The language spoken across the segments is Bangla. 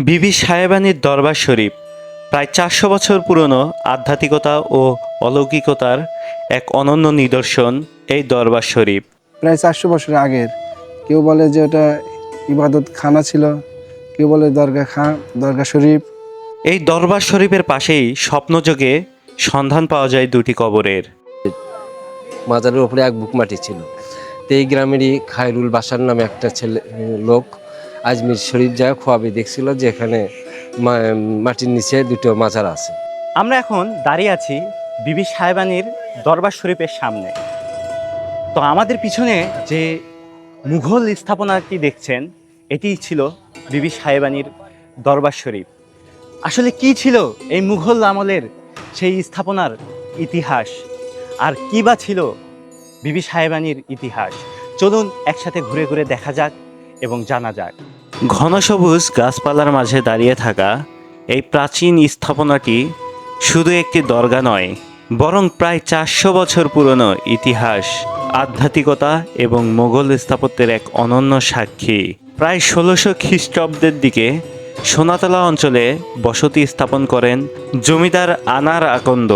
বিবি সাহেবানীর দরবার শরীফ প্রায় ৪০০ বছর পুরনো আধ্যাত্মিকতা ও অলৌকিকতার এক অনন্য নিদর্শন এই দরবার শরীফ। প্রায় 400 বছর আগের। কেউ বলে যে ওটা ইবাদত খানা ছিল, কেউ বলে দরগা শরীফ। এই দরবার শরীফের পাশেই স্বপ্নযোগে সন্ধান পাওয়া যায় দুটি কবরের। মাজারের উপরে এক বুক মাটি ছিল। তো এই গ্রামেরই খায়রুল বাসার নামে একটা লোক আজমির শরীফ যায় খোয়াবে দেখছিল যে এখানে মাটির নিচে দুটো মাজার আছে। আমরা এখন দাঁড়িয়ে আছি বিবি সাহেবানীর দরবার শরীফের সামনে। তো আমাদের পিছনে যে মুঘল স্থাপনাটি দেখছেন, এটি ছিল বিবি সাহেবানীর দরবার শরীফ। আসলে কি ছিল এই মুঘল আমলের সেই স্থাপনার ইতিহাস, আর কি বা ছিল বিবি সাহেবানীর ইতিহাস? চলুন একসাথে ঘুরে ঘুরে দেখা যাক এবং জানা যাক। ঘন সবুজ গাছপালার মাঝে দাঁড়িয়ে থাকা এই প্রাচীন স্থাপনাটি শুধু একটি দরগা নয়, বরং প্রায় ৪০০ বছর পুরনো ইতিহাস, আধ্যাত্মিকতা এবং মোগল স্থাপত্যের এক অনন্য সাক্ষী। প্রায় ১৬০০ খ্রিস্টাব্দের দিকে সোনাতলা অঞ্চলে বসতি স্থাপন করেন জমিদার আনার আকন্দ।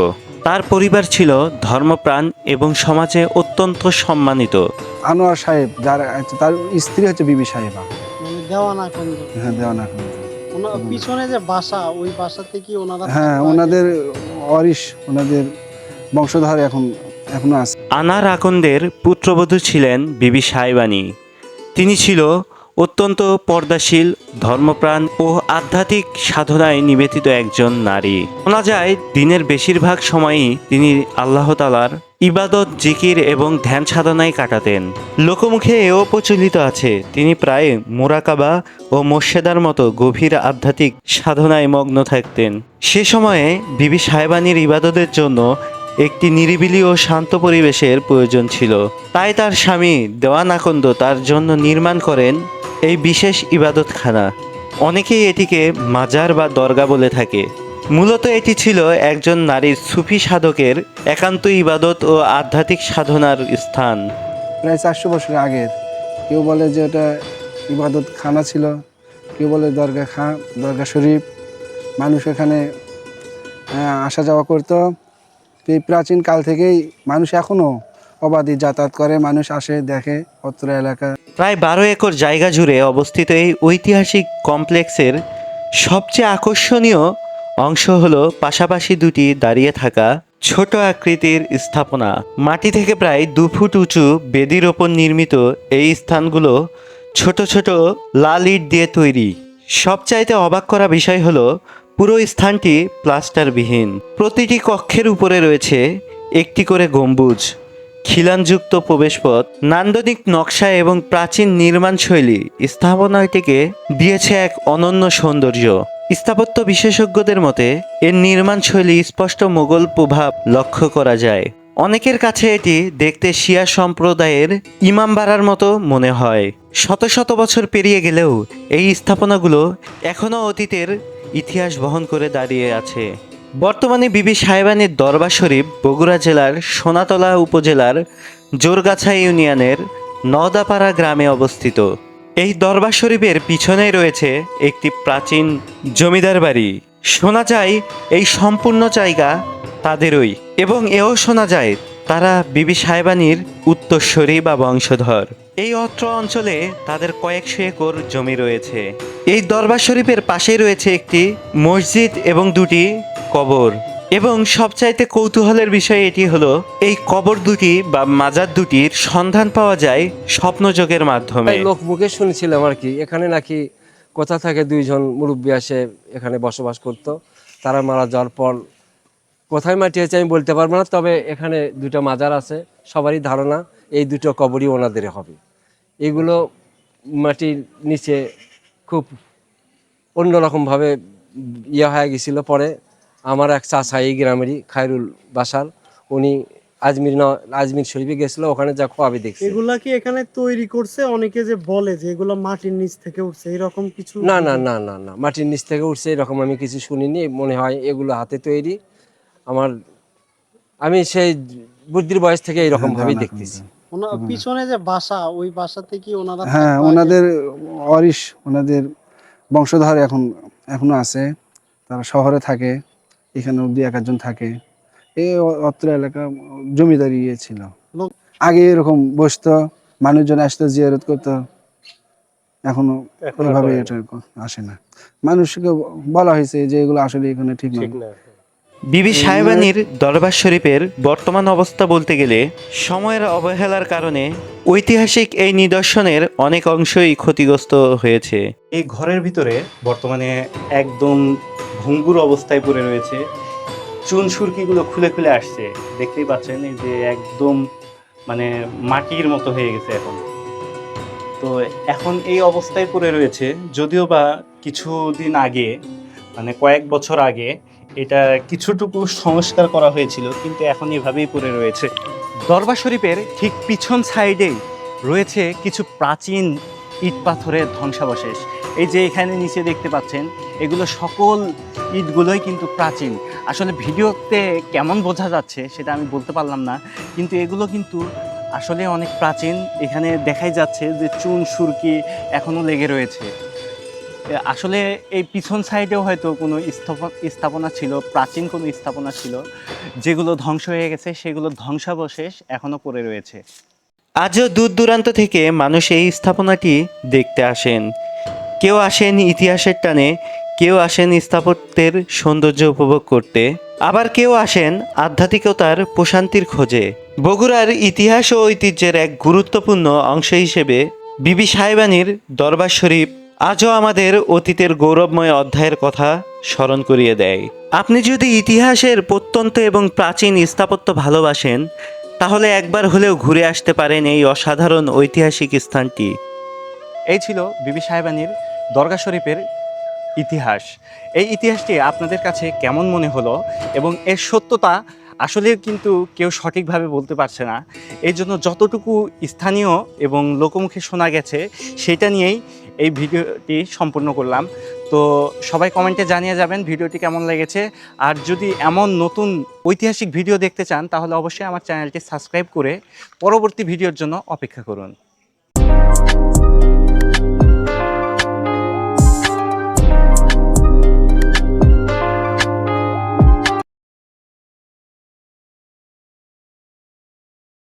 তার পরিবার ছিল ধর্মপ্রাণ এবং সমাজে অত্যন্ত সম্মানিত। আনোয়ার সাহেব যার তার স্ত্রী হচ্ছে বিবি সাহেবা। মানে দেওয়ানা খন্দ। হ্যাঁ, দেওয়ানা খন্দ। পিছনে যে বাসা, ওই বাসা থেকে ওনারা হ্যাঁ, ওনাদের ওনাদের বংশধর এখনো আছে। আনার আকন্দের পুত্রবধূ ছিলেন বিবি সাহেবানী। তিনি ছিল অত্যন্ত পর্দাশীল, ধর্মপ্রাণ ও আধ্যাত্মিক সাধনায় নিবেদিত একজন নারী। শোনা যায় দিনের বেশিরভাগ সময়ই তিনি আল্লাহ তাআলার ইবাদত, জিকির এবং ধ্যান সাধনায় কাটাতেন। লোকমুখে এও প্রচলিত আছে তিনি প্রায় মোরাকাবা ও মোর্শেদার মতো গভীর আধ্যাত্মিক সাধনায় মগ্ন থাকতেন। সে সময়ে বিবি সাহেবানীর ইবাদতের জন্য একটি নিরিবিলি ও শান্ত পরিবেশের প্রয়োজন ছিল। তাই তার স্বামী দেওয়ান আকন্দ তার জন্য নির্মাণ করেন এই বিশেষ ইবাদতখানা। অনেকেই এটিকে মাজার বা দরগা বলে থাকে। মূলত এটি ছিল একজন নারীর সুফি সাধকের একান্ত ইবাদত ও আধ্যাত্মিক সাধনার স্থান। প্রায় 400 বছর আগের। কেউ বলে যে ওটা ইবাদত খানা ছিল, কেউ বলে দরগা শরীফ। মানুষ এখানে আসা যাওয়া করতো। এই প্রাচীন কাল থেকেই মানুষ এখনও অবাধে যাতায়াত করে, মানুষ আসে দেখে অত্র এলাকা। প্রায় ১২ একর জায়গা জুড়ে অবস্থিত এই ঐতিহাসিক কমপ্লেক্সের সবচেয়ে আকর্ষণীয় অংশ হলো পাশাপাশি দুটি দাঁড়িয়ে থাকা ছোট আকৃতির স্থাপনা। মাটি থেকে প্রায় ২ ফুট উঁচু বেদির ওপর নির্মিত এই স্থানগুলো ছোট ছোট লাল ইট দিয়ে তৈরি। সবচাইতে অবাক করা বিষয় হলো পুরো স্থানটি প্লাস্টারবিহীন। প্রতিটি কক্ষের উপরে রয়েছে একটি করে গম্বুজ, খিলানযুক্ত প্রবেশপথ, নান্দনিক নকশা এবং প্রাচীন নির্মাণশৈলী স্থাপনাটিকে দিয়েছে এক অনন্য সৌন্দর্য। স্থাপত্য বিশেষজ্ঞদের মতে এর নির্মাণশৈলী স্পষ্ট মোগল প্রভাব লক্ষ্য করা যায়। অনেকের কাছে এটি দেখতে শিয়া সম্প্রদায়ের ইমামবাড়ার মতো মনে হয়। শত শত বছর পেরিয়ে গেলেও এই স্থাপনাগুলো এখনও অতীতের ইতিহাস বহন করে দাঁড়িয়ে আছে। বর্তমানে বিবি সাহেবানীর দরবার শরীফ বগুড়া জেলার সোনাতলা উপজেলার জোরগাছা ইউনিয়নের নওদাপাড়া গ্রামে অবস্থিত। এই দরবার শরীফের পিছনেই রয়েছে একটি প্রাচীন জমিদার বাড়ি। শোনা যায় এই সম্পূর্ণ জায়গা তাদেরই, এবং এও শোনা যায় তারা বিবি সাহেবানীর উত্তরসূরি বা বংশধর। এই অত্র অঞ্চলে তাদের কয়েকশো একর জমি রয়েছে। এই দরবার শরীফের পাশেই রয়েছে একটি মসজিদ এবং দুটি কবর। এবং সবচাইতে কৌতূহলের বিষয় এটি হলো এই কবর দুটি বা মাজার দুটির সন্ধান পাওয়া যায় স্বপ্নযোগের মাধ্যমে। লোক মুখে শুনেছিলাম আর কি, এখানে নাকি কোথা থেকে দুইজন মুরব্বী আসে এখানে বসবাস করত। তারা মারা যাওয়ার পর কোথায় মাটি আছে আমি বলতে পারবো না, তবে এখানে দুটো মাজার আছে। সবারই ধারণা এই দুটো কবরই ওনাদের হবে। এগুলো মাটির নিচে খুব অন্যরকমভাবে হয়ে গেছিল। পরে আমার এক চাচা এই গ্রামেরই খায়রুল বাসার, উনি আজমির শরীফে গেছিল, ওখানে যা খোয়াবে দেখছে। এগুলা কি এখানে তৈরি করছে? অনেকে যে বলে যে এগুলো মাটির নিচ থেকে উঠছে, এরকম কিছু? না না না না না, মাটির নিচ থেকে উঠছে এরকম আমি কিছু শুনিনি। মনে হয় এগুলো হাতে তৈরি। আমি সেই বুদ্ধির বয়স থেকে এইরকম ভাবেই দেখতেছি। পিছনে যে বাসা, ওই বাসা থেকে ওনারা হ্যাঁ, ওনাদের বংশধর এখনো আছে, তারা শহরে থাকে, এখানেও দুই এক একজন থাকে। এই অত্র এলাকা জমিদারি ইয়ে ছিল, লোক- আগে এরকম বসতো, মানুষজন আসতো জিয়ারত করতো, এখনো এখন আর এভাবে করে না। এটা আসে না। মানুষকে বলা হয়েছে যে এগুলো আসলে এখানে ঠিক ঠিক না। না। বিবি সাহেবানীর দরবার শরীফের বর্তমান অবস্থা বলতে গেলে সময়ের অবহেলার কারণে ঐতিহাসিক এই নিদর্শনের অনেক অংশই ক্ষতিগ্রস্ত হয়েছে। এই ঘরের ভিতরে বর্তমানে একদম ভঙ্গুর অবস্থায় পড়ে রয়েছে, চুন সুরকিগুলো খুলে খুলে আসছে, দেখতেই পাচ্ছেন এই যে একদম মানে মাটির মতো হয়ে গেছে এখন। তো এখন এই অবস্থায় পড়ে রয়েছে, যদিও বা কিছুদিন আগে মানে কয়েক বছর আগে এটা কিছুটুকু সংস্কার করা হয়েছিল, কিন্তু এখন এভাবেই পড়ে রয়েছে। দরবার শরীফের ঠিক পিছন সাইডেই রয়েছে কিছু প্রাচীন ইট পাথরের ধ্বংসাবশেষ। এই যে এখানে নিচে দেখতে পাচ্ছেন, এগুলো সকল ইটগুলোই কিন্তু প্রাচীন। আসলে ভিডিওতে কেমন বোঝা যাচ্ছে সেটা আমি বলতে পারলাম না, কিন্তু এগুলো কিন্তু আসলে অনেক প্রাচীন। এখানে দেখাই যাচ্ছে যে চুন সুরকি এখনো লেগে রয়েছে। আসলে এই পিছন সাইডেও হয়তো কোনো স্থাপনা ছিল, প্রাচীন কোনো স্থাপনা ছিল, যেগুলো ধ্বংস হয়ে গেছে, সেগুলো ধ্বংসাবশেষ এখনো পড়ে রয়েছে। আজও দূর দূরান্ত থেকে মানুষ এই স্থাপনাটি দেখতে আসেন। কেউ আসেন ইতিহাসের টানে, কেউ আসেন স্থাপত্যের সৌন্দর্য উপভোগ করতে, আবার কেউ আসেন আধ্যাত্মিকতার প্রশান্তির খোঁজে। বগুড়ার ইতিহাস ও ঐতিহ্যের এক গুরুত্বপূর্ণ অংশ হিসেবে বিবি সাহেবানীর দরবার শরীফ আজও আমাদের অতীতের গৌরবময় অধ্যায়ের কথা স্মরণ করিয়ে দেয়। আপনি যদি ইতিহাসের প্রত্যন্ত এবং প্রাচীন স্থাপত্য ভালোবাসেন, তাহলে একবার হলেও ঘুরে আসতে পারেন এই অসাধারণ ঐতিহাসিক স্থানটি। এই ছিল বিবি সাহেবানীর দরগা শরীফের ইতিহাস। এই ইতিহাসটি আপনাদের কাছে কেমন মনে হলো এবং এর সত্যতা আসলে কিন্তু কেউ সঠিকভাবে বলতে পারছে না। এই জন্য যতটুকু স্থানীয় এবং লোকমুখে শোনা গেছে সেটা নিয়েই এই ভিডিওটি সম্পূর্ণ করলাম। তো সবাই কমেন্টে জানিয়ে যাবেন ভিডিওটি কেমন লেগেছে। আর যদি এমন নতুন ঐতিহাসিক ভিডিও দেখতে চান তাহলে অবশ্যই আমার চ্যানেলটি সাবস্ক্রাইব করে পরবর্তী ভিডিওর জন্য অপেক্ষা করুন।